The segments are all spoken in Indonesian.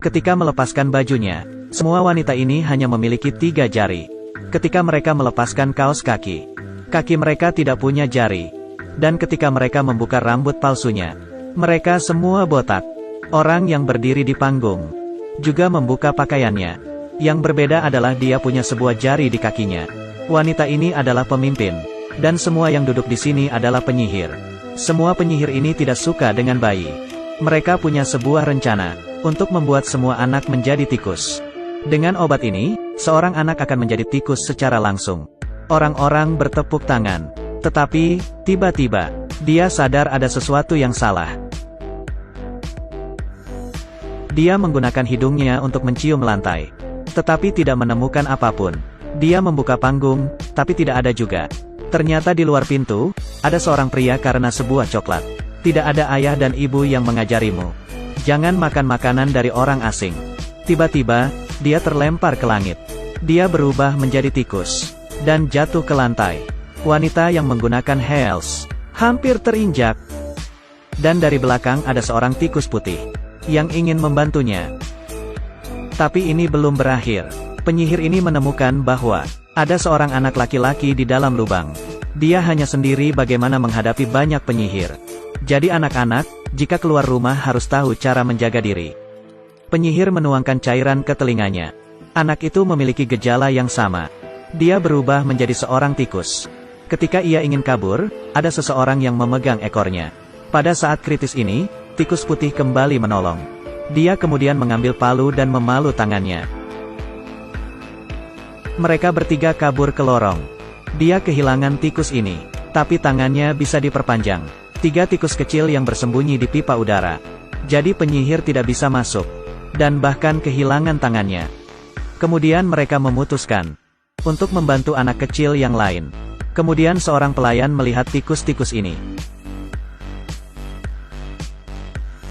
Ketika melepaskan bajunya, semua wanita ini hanya memiliki 3 jari. Ketika mereka melepaskan kaos kaki, kaki mereka tidak punya jari. Dan ketika mereka membuka rambut palsunya, mereka semua botak. Orang yang berdiri di panggung juga membuka pakaiannya. Yang berbeda adalah dia punya sebuah jari di kakinya. Wanita ini adalah pemimpin, dan semua yang duduk di sini adalah penyihir. Semua penyihir ini tidak suka dengan bayi. Mereka punya sebuah rencana untuk membuat semua anak menjadi tikus. Dengan obat ini, seorang anak akan menjadi tikus secara langsung. Orang-orang bertepuk tangan. Tetapi, tiba-tiba, dia sadar ada sesuatu yang salah. Dia menggunakan hidungnya untuk mencium lantai. Tetapi tidak menemukan apapun. Dia membuka panggung, tapi tidak ada juga. Ternyata di luar pintu, ada seorang pria karena sebuah coklat. Tidak ada ayah dan ibu yang mengajarimu. Jangan makan makanan dari orang asing. Tiba-tiba, dia terlempar ke langit. Dia berubah menjadi tikus. Dan jatuh ke lantai. Wanita yang menggunakan heels hampir terinjak. Dan dari belakang ada seorang tikus putih yang ingin membantunya. Tapi ini belum berakhir. Penyihir ini menemukan bahwa ada seorang anak laki-laki di dalam lubang. Dia hanya sendiri bagaimana menghadapi banyak penyihir. Jadi anak-anak, jika keluar rumah harus tahu cara menjaga diri. Penyihir menuangkan cairan ke telinganya. Anak itu memiliki gejala yang sama. Dia berubah menjadi seorang tikus. Ketika ia ingin kabur, ada seseorang yang memegang ekornya. Pada saat kritis ini, tikus putih kembali menolong. Dia kemudian mengambil palu dan memalu tangannya. Mereka bertiga kabur ke lorong. Dia kehilangan tikus ini, tapi tangannya bisa diperpanjang. 3 tikus kecil yang bersembunyi di pipa udara. Jadi penyihir tidak bisa masuk. Dan bahkan kehilangan tangannya. Kemudian mereka memutuskan untuk membantu anak kecil yang lain. Kemudian seorang pelayan melihat tikus-tikus ini.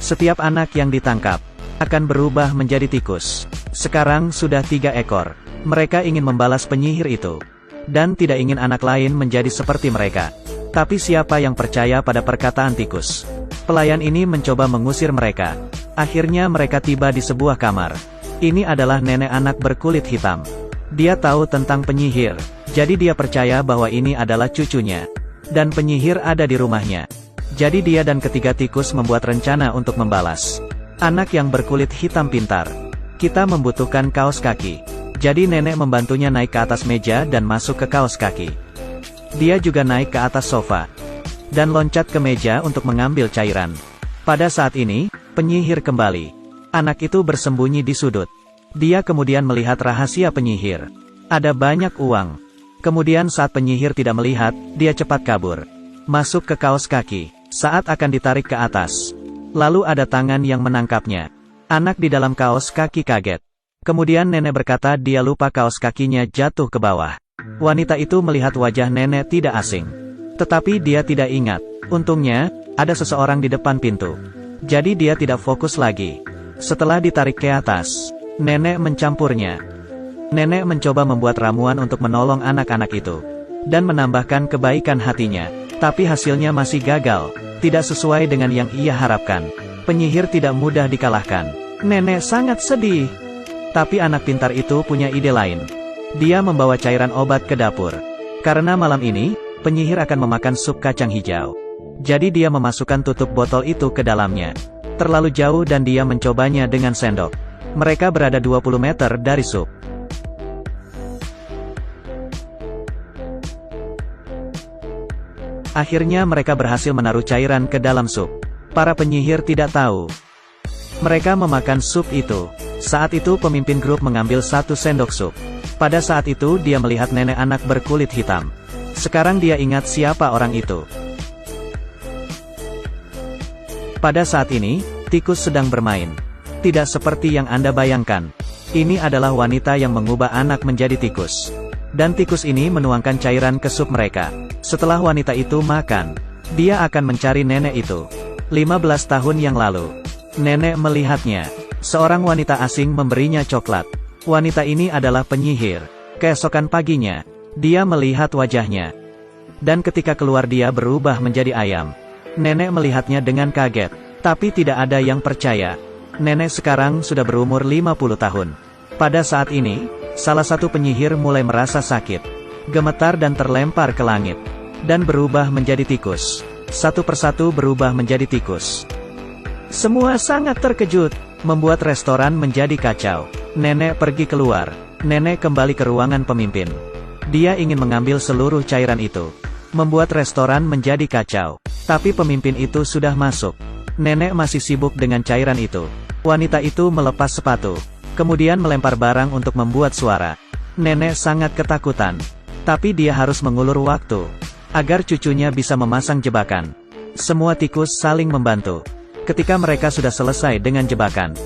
Setiap anak yang ditangkap akan berubah menjadi tikus. Sekarang sudah 3 ekor. Mereka ingin membalas penyihir itu. Dan tidak ingin anak lain menjadi seperti mereka. Tapi siapa yang percaya pada perkataan tikus? Pelayan ini mencoba mengusir mereka. Akhirnya mereka tiba di sebuah kamar. Ini adalah nenek anak berkulit hitam. Dia tahu tentang penyihir. Jadi dia percaya bahwa ini adalah cucunya. Dan penyihir ada di rumahnya. Jadi dia dan ketiga tikus membuat rencana untuk membalas. Anak yang berkulit hitam pintar. Kita membutuhkan kaos kaki. Jadi nenek membantunya naik ke atas meja dan masuk ke kaos kaki. Dia juga naik ke atas sofa. Dan loncat ke meja untuk mengambil cairan. Pada saat ini, penyihir kembali. Anak itu bersembunyi di sudut. Dia kemudian melihat rahasia penyihir. Ada banyak uang. Kemudian saat penyihir tidak melihat, dia cepat kabur. Masuk ke kaos kaki. Saat akan ditarik ke atas. Lalu ada tangan yang menangkapnya. Anak di dalam kaos kaki kaget. Kemudian nenek berkata dia lupa kaos kakinya jatuh ke bawah. Wanita itu melihat wajah nenek tidak asing. Tetapi dia tidak ingat. Untungnya, ada seseorang di depan pintu. Jadi dia tidak fokus lagi. Setelah ditarik ke atas, nenek mencampurnya. Nenek mencoba membuat ramuan untuk menolong anak-anak itu. Dan menambahkan kebaikan hatinya. Tapi hasilnya masih gagal. Tidak sesuai dengan yang ia harapkan. Penyihir tidak mudah dikalahkan. Nenek sangat sedih. Tapi anak pintar itu punya ide lain. Dia membawa cairan obat ke dapur. Karena malam ini, penyihir akan memakan sup kacang hijau. Jadi dia memasukkan tutup botol itu ke dalamnya. Terlalu jauh dan dia mencobanya dengan sendok. Mereka berada 20 meter dari sup. Akhirnya mereka berhasil menaruh cairan ke dalam sup. Para penyihir tidak tahu. Mereka memakan sup itu. Saat itu pemimpin grup mengambil 1 sendok sup. Pada saat itu dia melihat nenek anak berkulit hitam. Sekarang dia ingat siapa orang itu. Pada saat ini, tikus sedang bermain. Tidak seperti yang Anda bayangkan. Ini adalah wanita yang mengubah anak menjadi tikus. Dan tikus ini menuangkan cairan ke sup mereka. Setelah wanita itu makan, dia akan mencari nenek itu. 15 tahun yang lalu, nenek melihatnya. Seorang wanita asing memberinya coklat. Wanita ini adalah penyihir. Keesokan paginya, dia melihat wajahnya. Dan ketika keluar dia berubah menjadi ayam. Nenek melihatnya dengan kaget. Tapi tidak ada yang percaya. Nenek sekarang sudah berumur 50 tahun. Pada saat ini, salah satu penyihir mulai merasa sakit, gemetar dan terlempar ke langit, dan berubah menjadi tikus. Satu persatu berubah menjadi tikus. Semua sangat terkejut, membuat restoran menjadi kacau. Nenek pergi keluar. Nenek kembali ke ruangan pemimpin. Dia ingin mengambil seluruh cairan itu, membuat restoran menjadi kacau. Tapi pemimpin itu sudah masuk. Nenek masih sibuk dengan cairan itu. Wanita itu melepas sepatu, kemudian melempar barang untuk membuat suara. Nenek sangat ketakutan. Tapi dia harus mengulur waktu, agar cucunya bisa memasang jebakan. Semua tikus saling membantu. Ketika mereka sudah selesai dengan jebakan,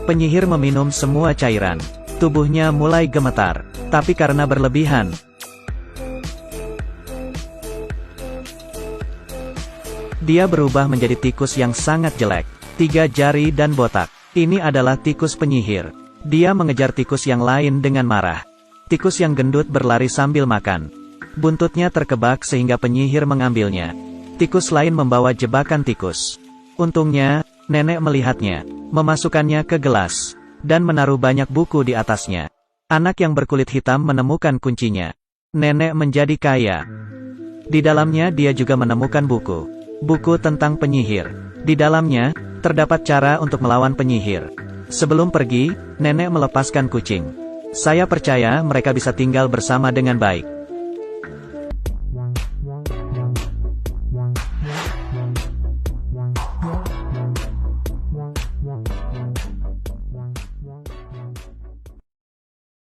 penyihir meminum semua cairan. Tubuhnya mulai gemetar. Tapi karena berlebihan, dia berubah menjadi tikus yang sangat jelek. 3 jari dan botak. Ini adalah tikus penyihir. Dia mengejar tikus yang lain dengan marah. Tikus yang gendut berlari sambil makan. Buntutnya terkebak sehingga penyihir mengambilnya. Tikus lain membawa jebakan tikus. Untungnya, nenek melihatnya, memasukkannya ke gelas, dan menaruh banyak buku di atasnya. Anak yang berkulit hitam menemukan kuncinya. Nenek menjadi kaya. Di dalamnya dia juga menemukan buku. Buku tentang penyihir. Di dalamnya, terdapat cara untuk melawan penyihir. Sebelum pergi, nenek melepaskan kucing. Saya percaya mereka bisa tinggal bersama dengan baik.